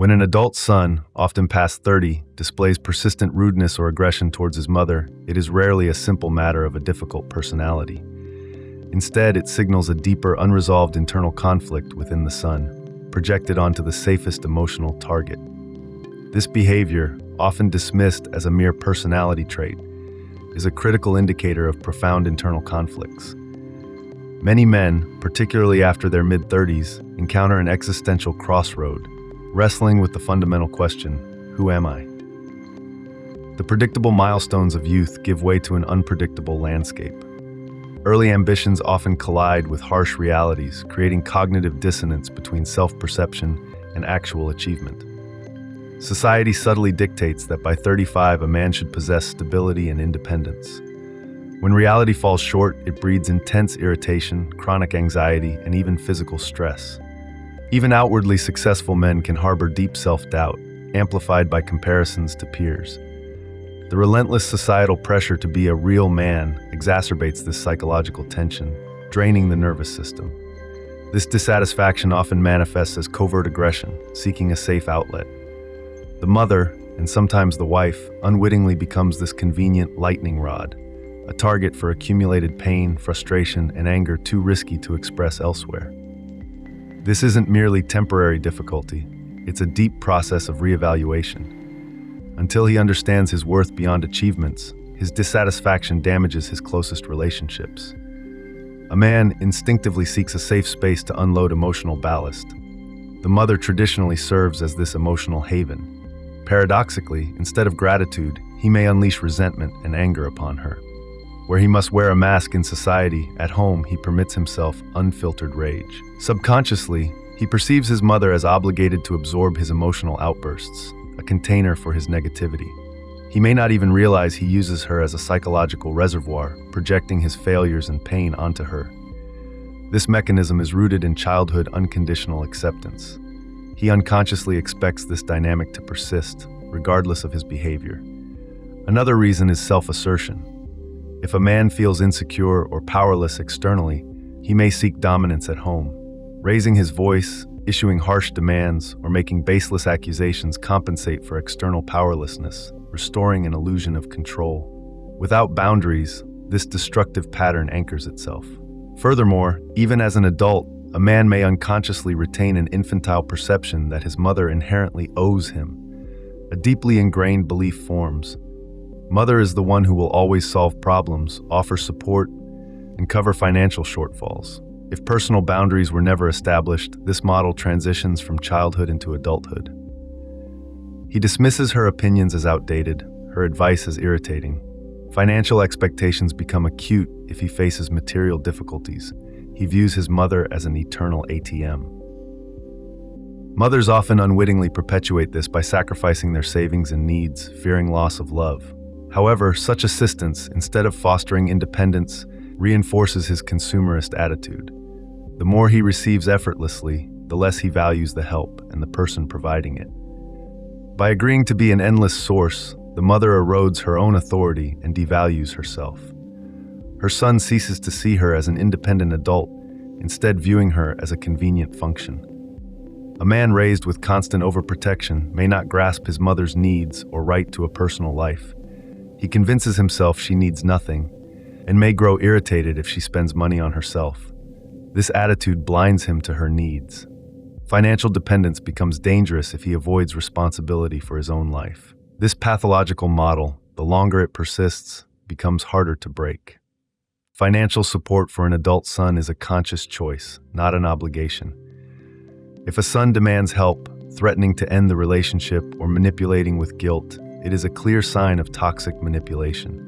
When an adult son, often past 30, displays persistent rudeness or aggression towards his mother, it is rarely a simple matter of a difficult personality. Instead, it signals a deeper, unresolved internal conflict within the son, projected onto the safest emotional target. This behavior, often dismissed as a mere personality trait, is a critical indicator of profound internal conflicts. Many men, particularly after their mid-30s, encounter an existential crossroad, wrestling with the fundamental question, who am I? The predictable milestones of youth give way to an unpredictable landscape. Early ambitions often collide with harsh realities, creating cognitive dissonance between self-perception and actual achievement. Society subtly dictates that by 35 a man should possess stability and independence. When reality falls short, it breeds intense irritation, chronic anxiety, and even physical stress. Even outwardly successful men can harbor deep self-doubt, amplified by comparisons to peers. The relentless societal pressure to be a real man exacerbates this psychological tension, draining the nervous system. This dissatisfaction often manifests as covert aggression, seeking a safe outlet. The mother, and sometimes the wife, unwittingly becomes this convenient lightning rod, a target for accumulated pain, frustration, and anger too risky to express elsewhere. This isn't merely temporary difficulty, it's a deep process of reevaluation. Until he understands his worth beyond achievements, his dissatisfaction damages his closest relationships. A man instinctively seeks a safe space to unload emotional ballast. The mother traditionally serves as this emotional haven. Paradoxically, instead of gratitude, he may unleash resentment and anger upon her. Where he must wear a mask in society, at home he permits himself unfiltered rage. Subconsciously, he perceives his mother as obligated to absorb his emotional outbursts, a container for his negativity. He may not even realize he uses her as a psychological reservoir, projecting his failures and pain onto her. This mechanism is rooted in childhood unconditional acceptance. He unconsciously expects this dynamic to persist, regardless of his behavior. Another reason is self-assertion. If a man feels insecure or powerless externally, he may seek dominance at home. Raising his voice, issuing harsh demands, or making baseless accusations compensate for external powerlessness, restoring an illusion of control. Without boundaries, this destructive pattern anchors itself. Furthermore, even as an adult, a man may unconsciously retain an infantile perception that his mother inherently owes him. A deeply ingrained belief forms. Mother is the one who will always solve problems, offer support, and cover financial shortfalls. If personal boundaries were never established, this model transitions from childhood into adulthood. He dismisses her opinions as outdated, her advice as irritating. Financial expectations become acute if he faces material difficulties. He views his mother as an eternal ATM. Mothers often unwittingly perpetuate this by sacrificing their savings and needs, fearing loss of love. However, such assistance, instead of fostering independence, reinforces his consumerist attitude. The more he receives effortlessly, the less he values the help and the person providing it. By agreeing to be an endless source, the mother erodes her own authority and devalues herself. Her son ceases to see her as an independent adult, instead viewing her as a convenient function. A man raised with constant overprotection may not grasp his mother's needs or right to a personal life. He convinces himself she needs nothing, and may grow irritated if she spends money on herself. This attitude blinds him to her needs. Financial dependence becomes dangerous if he avoids responsibility for his own life. This pathological model, the longer it persists, becomes harder to break. Financial support for an adult son is a conscious choice, not an obligation. If a son demands help, threatening to end the relationship or manipulating with guilt, it is a clear sign of toxic manipulation.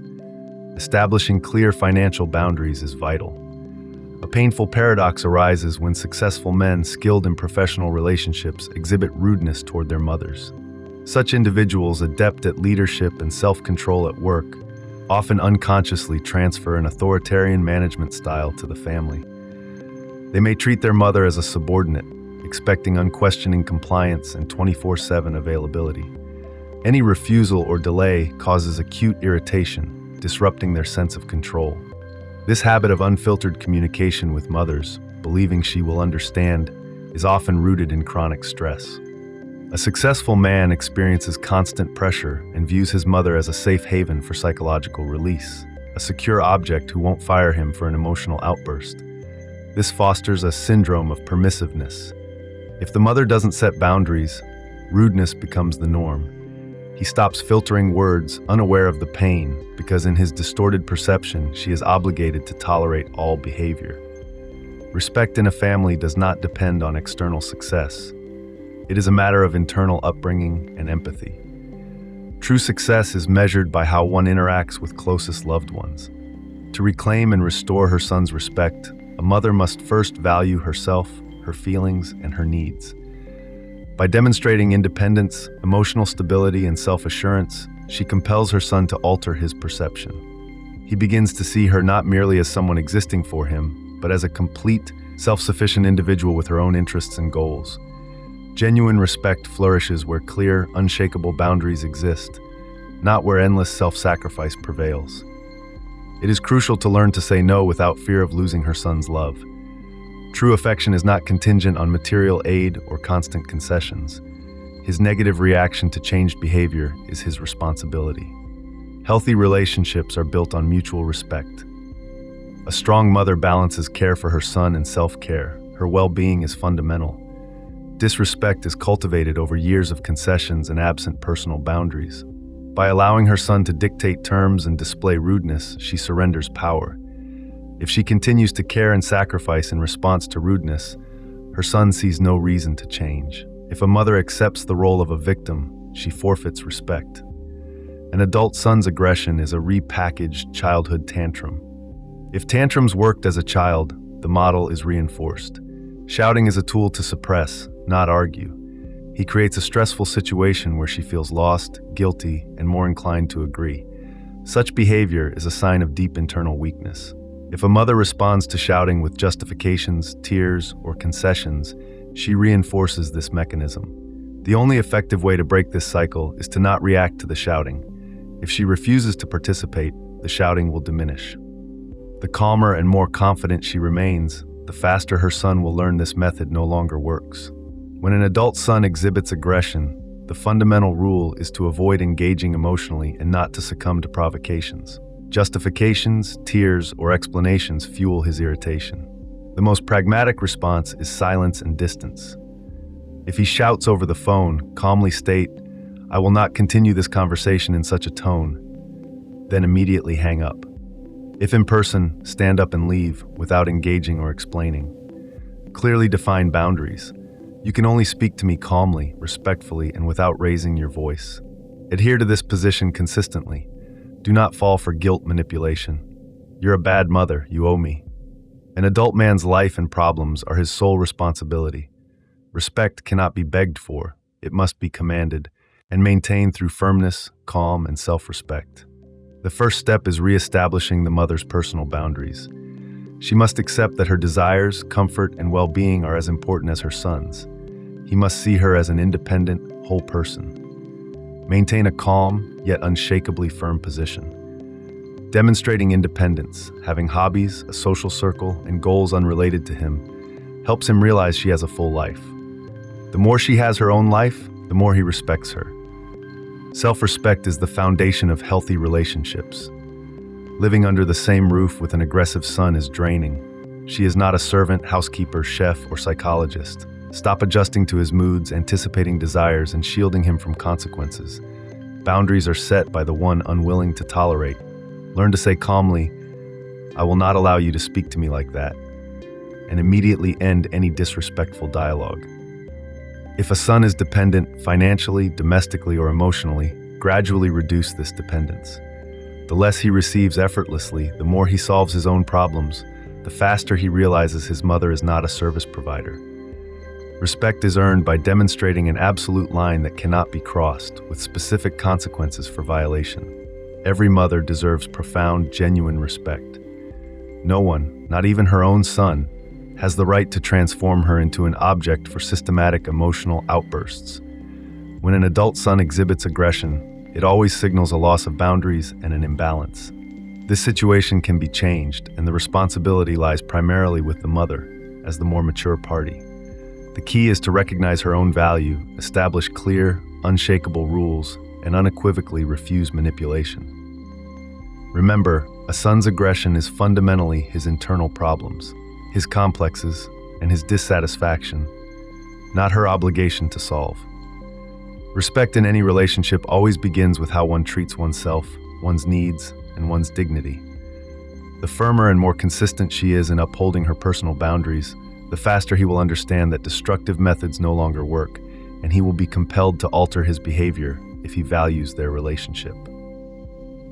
Establishing clear financial boundaries is vital. A painful paradox arises when successful men skilled in professional relationships exhibit rudeness toward their mothers. Such individuals, adept at leadership and self-control at work, often unconsciously transfer an authoritarian management style to the family. They may treat their mother as a subordinate, expecting unquestioning compliance and 24/7 availability. Any refusal or delay causes acute irritation, disrupting their sense of control. This habit of unfiltered communication with mothers, believing she will understand, is often rooted in chronic stress. A successful man experiences constant pressure and views his mother as a safe haven for psychological release, a secure object who won't fire him for an emotional outburst. This fosters a syndrome of permissiveness. If the mother doesn't set boundaries, rudeness becomes the norm. He stops filtering words, unaware of the pain, because in his distorted perception, she is obligated to tolerate all behavior. Respect in a family does not depend on external success. It is a matter of internal upbringing and empathy. True success is measured by how one interacts with closest loved ones. To reclaim and restore her son's respect, a mother must first value herself, her feelings, and her needs. By demonstrating independence, emotional stability, and self-assurance, she compels her son to alter his perception. He begins to see her not merely as someone existing for him, but as a complete, self-sufficient individual with her own interests and goals. Genuine respect flourishes where clear, unshakable boundaries exist, not where endless self-sacrifice prevails. It is crucial to learn to say no without fear of losing her son's love. True affection is not contingent on material aid or constant concessions. His negative reaction to changed behavior is his responsibility. Healthy relationships are built on mutual respect. A strong mother balances care for her son and self-care. Her well-being is fundamental. Disrespect is cultivated over years of concessions and absent personal boundaries. By allowing her son to dictate terms and display rudeness, she surrenders power. If she continues to care and sacrifice in response to rudeness, her son sees no reason to change. If a mother accepts the role of a victim, she forfeits respect. An adult son's aggression is a repackaged childhood tantrum. If tantrums worked as a child, the model is reinforced. Shouting is a tool to suppress, not argue. He creates a stressful situation where she feels lost, guilty, and more inclined to agree. Such behavior is a sign of deep internal weakness. If a mother responds to shouting with justifications, tears, or concessions, she reinforces this mechanism. The only effective way to break this cycle is to not react to the shouting. If she refuses to participate, the shouting will diminish. The calmer and more confident she remains, the faster her son will learn this method no longer works. When an adult son exhibits aggression, the fundamental rule is to avoid engaging emotionally and not to succumb to provocations. Justifications, tears, or explanations fuel his irritation. The most pragmatic response is silence and distance. If he shouts over the phone, calmly state, "I will not continue this conversation in such a tone," then immediately hang up. If in person, stand up and leave without engaging or explaining. Clearly define boundaries. You can only speak to me calmly, respectfully, and without raising your voice. Adhere to this position consistently. Do not fall for guilt manipulation. You're a bad mother, you owe me. An adult man's life and problems are his sole responsibility. Respect cannot be begged for, it must be commanded, and maintained through firmness, calm, and self-respect. The first step is re-establishing the mother's personal boundaries. She must accept that her desires, comfort, and well-being are as important as her son's. He must see her as an independent, whole person. Maintain a calm, yet unshakably firm position. Demonstrating independence, having hobbies, a social circle, and goals unrelated to him, helps him realize she has a full life. The more she has her own life, the more he respects her. Self-respect is the foundation of healthy relationships. Living under the same roof with an aggressive son is draining. She is not a servant, housekeeper, chef, or psychologist. Stop adjusting to his moods, anticipating desires, and shielding him from consequences. Boundaries are set by the one unwilling to tolerate. Learn to say calmly, "I will not allow you to speak to me like that," and immediately end any disrespectful dialogue. If a son is dependent financially, domestically, or emotionally, gradually reduce this dependence. The less he receives effortlessly, the more he solves his own problems, the faster he realizes his mother is not a service provider. Respect is earned by demonstrating an absolute line that cannot be crossed, with specific consequences for violation. Every mother deserves profound, genuine respect. No one, not even her own son, has the right to transform her into an object for systematic emotional outbursts. When an adult son exhibits aggression, it always signals a loss of boundaries and an imbalance. This situation can be changed, and the responsibility lies primarily with the mother, as the more mature party. The key is to recognize her own value, establish clear, unshakable rules, and unequivocally refuse manipulation. Remember, a son's aggression is fundamentally his internal problems, his complexes, and his dissatisfaction, not her obligation to solve. Respect in any relationship always begins with how one treats oneself, one's needs, and one's dignity. The firmer and more consistent she is in upholding her personal boundaries, the faster he will understand that destructive methods no longer work, and he will be compelled to alter his behavior if he values their relationship.